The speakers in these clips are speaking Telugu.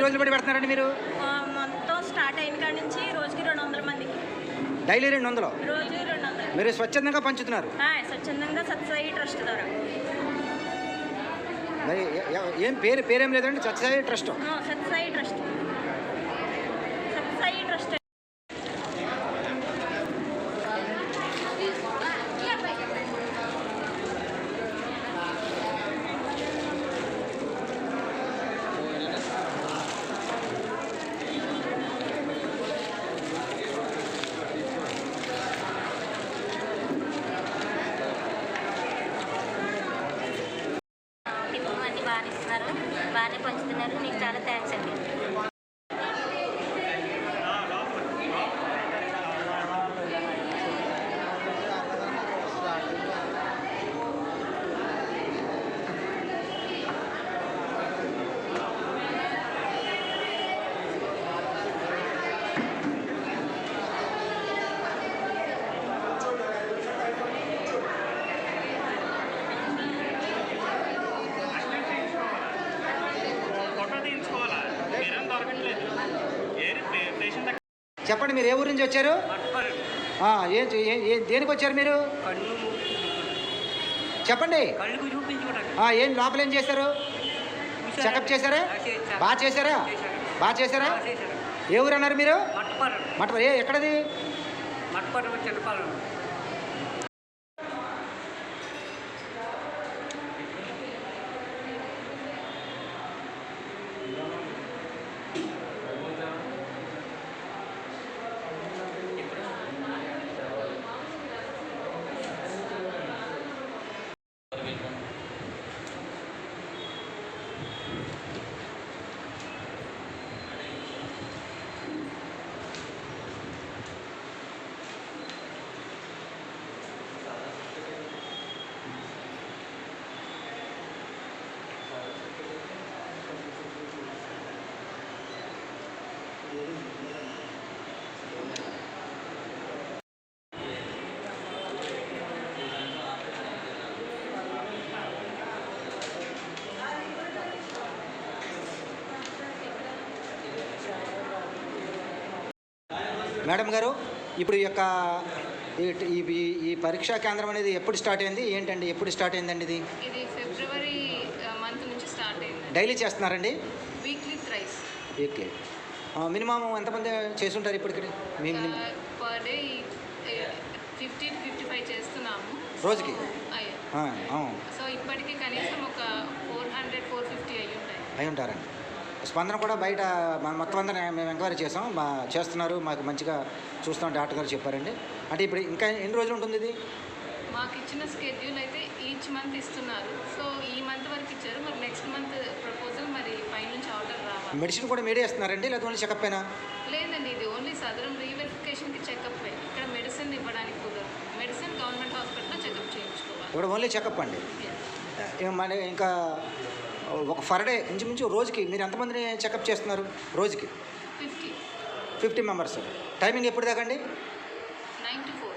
రోజులు బట్టి పెడుతున్నారండి మీరు? మొత్తం స్టార్ట్ అయిన కాడి నుంచి రోజుకి 200 మందికి. డైలీ 200? రోజు 200. మీరు స్వచ్ఛందంగా పంచుతున్నారు? స్వచ్ఛందంగా సత్యసాయి ట్రస్ట్ ద్వారా. మరి ఏం పేరేం లేదండి? Sathya Sai trust. Sathya Sai trust. Sathya Sai trust. బాగానే పంచుతున్నారు. నీకు చాలా థ్యాంక్స్ అండి. చెప్పండి, మీరు ఏ ఊరు నుంచి వచ్చారు? దేనికి వచ్చారు మీరు? చెప్పండి. ఏం లోపల ఏం చేశారు? చెకప్ చేశారా? బాగా చేశారా? బాగా చేశారా? ఏ ఊరు అన్నారు మీరు? మట్టపల్లి. ఎక్కడది? మేడం గారు, ఇప్పుడు యొక్క ఈ పరీక్షా కేంద్రం అనేది ఎప్పుడు స్టార్ట్ అయింది? ఏంటండి, ఎప్పుడు స్టార్ట్ అయిందండి? ఇది ఫిబ్రవరి మంత్ నుంచి స్టార్ట్ అయింది. డైలీ చేస్తున్నారండి? Weekly thrice. ఓకే. మినిమం ఎంతమంది చేస్తుంటారు ఇప్పటికి? పర్ డే 50-55 చేస్తున్నాము రోజుకి. సో ఇప్పటికి కనీసం ఒక 400-450 అయి ఉంటారండి. స్పందన కూడా బయట మొత్తం అందరూ మేము ఎంక్వైరీ చేసాం, చేస్తున్నారు, మాకు మంచిగా చూస్తాం డాక్టర్ గారు చెప్పారండి. అంటే ఇప్పుడు ఇంకా ఎన్ని రోజులు ఉంటుంది ఇది? మాకు ఇచ్చిన స్కెడ్యూల్ అయితే ఈచ్ మంత్ ఇస్తున్నారు. సో ఈ మంత్ వరకు ఇచ్చారు, మరి నెక్స్ట్ మంత్ ప్రపోజల్ మరి పై నుంచి ఆర్డర్ రావాలి. మెడిసిన్ కూడా మీరే ఇస్తున్నారండి, లేదా ఓన్లీ చెకప్ అయినా? లేదండి, ఇది ఓన్లీ సదరం రీవెరిఫికేషన్కి చెకప్. ఇక్కడ మెడిసిన్ ఇవ్వడానికి కుదరదు. మెడిసిన్ గవర్నమెంట్ హాస్పిటల్లో చెకప్ చేయించుకోవాలి. ఇప్పుడు ఓన్లీ చెకప్ అండి. మన ఇంకా ఒక ఫర్ డే ఇంచుమించు రోజుకి మీరు ఎంతమందిని చెకప్ చేస్తున్నారు? రోజుకి 50 మెంబర్స్. టైమింగ్ ఎప్పుడు దాకా అండి? 9 to 4.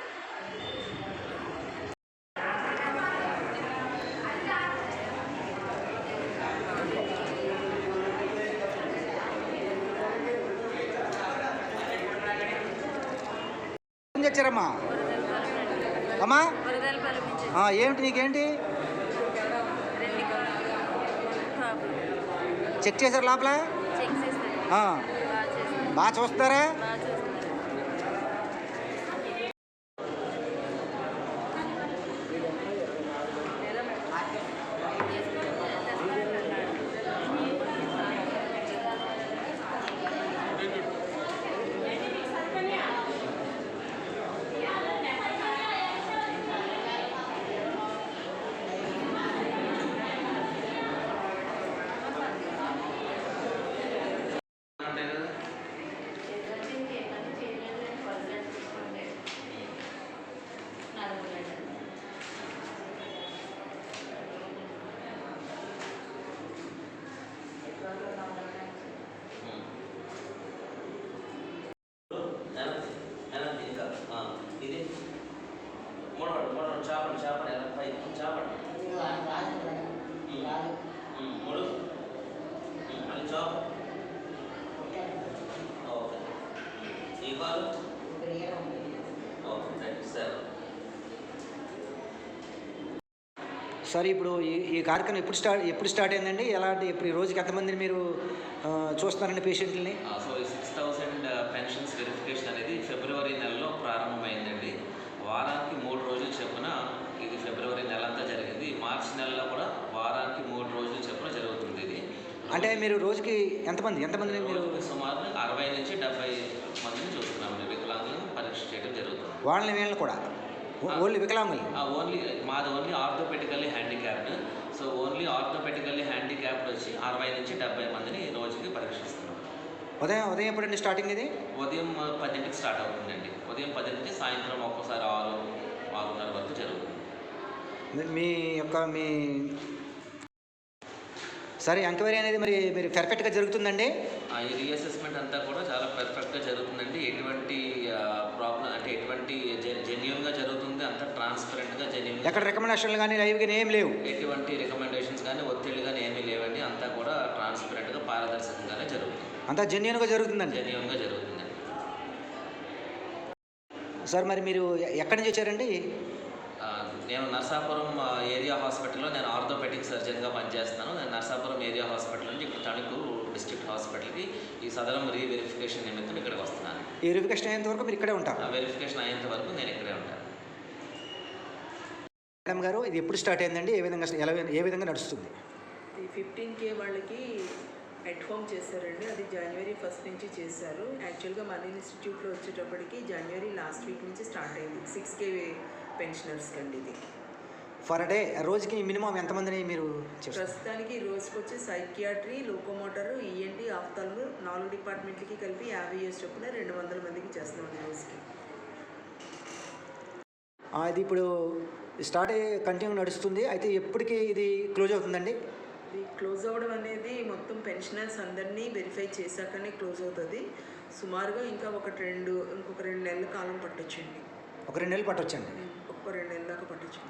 ఏం తెచ్చారమ్మా? అమ్మా ఏమిటి, నీకేంటి? చెక్ చేశారు లోపల? బాగా చూస్తారా? సార్ ఇప్పుడు ఈ కార్యక్రమం ఎప్పుడు స్టార్ట్ అయిందండి? ఎలాంటి ఇప్పుడు ఈ రోజుకి ఎంతమందిని మీరు చూస్తున్నారండి పేషెంట్లని? సో ఈ 6000 పెన్షన్స్ వెరిఫికేషన్ అనేది ఫిబ్రవరి నెలలో ప్రారంభమైందండి. వారానికి 3 రోజులు చొప్పున ఇది ఫిబ్రవరి నెల అంతా జరిగింది. మార్చి నెలలో కూడా వారానికి 3 రోజులు చొప్పున జరుగుతుంది ఇది. అంటే మీరు రోజుకి ఎంతమందిని మీరు సుమారు 60 నుంచి 70 మందిని చూస్తున్నామండి. వికలాంగులను పరీక్ష చేయడం జరుగుతుంది. వీళ్ళని కూడా ఓన్లీ వికలాంగులు? మాది only orthopaedically handicapped. So only orthopaedically handicapped వచ్చి 60 నుంచి 70 మందిని రోజుకి పరీక్షిస్తున్నాం. ఉదయం ఎప్పుడండి స్టార్టింగ్ ఇది? ఉదయం 10కి స్టార్ట్ అవుతుందండి. ఉదయం 10 నుంచి సాయంత్రం ఒక్కోసారి 6-6:30 వరకు జరుగుతుంది. మీ సరే ఎంక్వైరీ అనేది మరి మీరు పర్ఫెక్ట్గా జరుగుతుందండి? ఈ రీఅసెస్మెంట్ అంతా కూడా చాలా పర్ఫెక్ట్గా జరుగుతుందండి. ఎటువంటి ప్రాబ్లం అంటే ఎటువంటి జెన్యూన్గా జరుగుతుంది. అంతా ట్రాన్స్పరెంట్గా జెన్యూన్. ఎక్కడ రికమెండేషన్లు కానీ లైవ్ కానీ ఏం లేవు? ఎటువంటి రికమెండేషన్స్ కానీ ఒత్తిళ్ళు కానీ ఏమీ లేవండి. అంతా కూడా ట్రాన్స్పరెంట్గా పారదర్శకంగానే జరుగుతుంది. అంతా జెన్యూన్గా జరుగుతుందండి? జెన్యూన్గా జరుగుతుందండి. సార్ మరి మీరు ఎక్కడి నుంచి వచ్చారండి? నేను నర్సాపురం ఏరియా హాస్పిటల్లో నేను ఆర్థోపెడిక్ సర్జన్గా పనిచేస్తున్నాను. నేను నర్సాపురం ఏరియా హాస్పిటల్ నుంచి ఇక్కడ తణుకు డిస్ట్రిక్ట్ హాస్పిటల్కి ఈ సదరం రీవెరిఫికేషన్ నిమిత్తం ఇక్కడికి వస్తున్నాను. ఈ వెరిఫికేషన్ అయ్యేంత వరకు మీరు ఇక్కడే ఉంటారు? వెరిఫికేషన్ అయ్యేంత వరకు నేను ఇక్కడే ఉంటాను. మేడం గారు, ఇది ఎప్పుడు స్టార్ట్ అయిందండి? ఏ విధంగా నడుస్తుంది? ఈ 15K వాళ్ళకి అట్ హోమ్ చేశారండి. అది జనవరి 1 నుంచి చేశారు. యాక్చువల్గా మన ఇన్స్టిట్యూట్లో వచ్చేటప్పటికి జనవరి లాస్ట్ వీక్ నుంచి స్టార్ట్ అయింది. 6K పెన్షనర్స్ కండి ఇది. ఫర్ డే రోజుకి మినిమం ఎంతమందిని మీరు ప్రస్తుతానికి రోజుకి వచ్చి సైకియాట్రీ, లోకోమోటర్, ఈఎన్టీ, ఆఫ్తాలు 4 డిపార్ట్మెంట్లకి కలిపి 50 years చొప్పున 200 మందికి చేస్తున్నాం రోజుకి. ఇది ఇప్పుడు స్టార్ట్ అయ్యి కంటిన్యూ నడుస్తుంది. అయితే ఎప్పటికి ఇది క్లోజ్ అవుతుందండి? ఇది క్లోజ్ అవ్వడం అనేది మొత్తం పెన్షనర్స్ అందరినీ వెరిఫై చేశాకనే క్లోజ్ అవుతుంది. సుమారుగా ఇంకొక 2 నెలల కాలం పట్టొచ్చండి. ఒక 2 నెలలు పట్టొచ్చండి? ఒక 2 నెలల దాకా పట్టొచ్చు.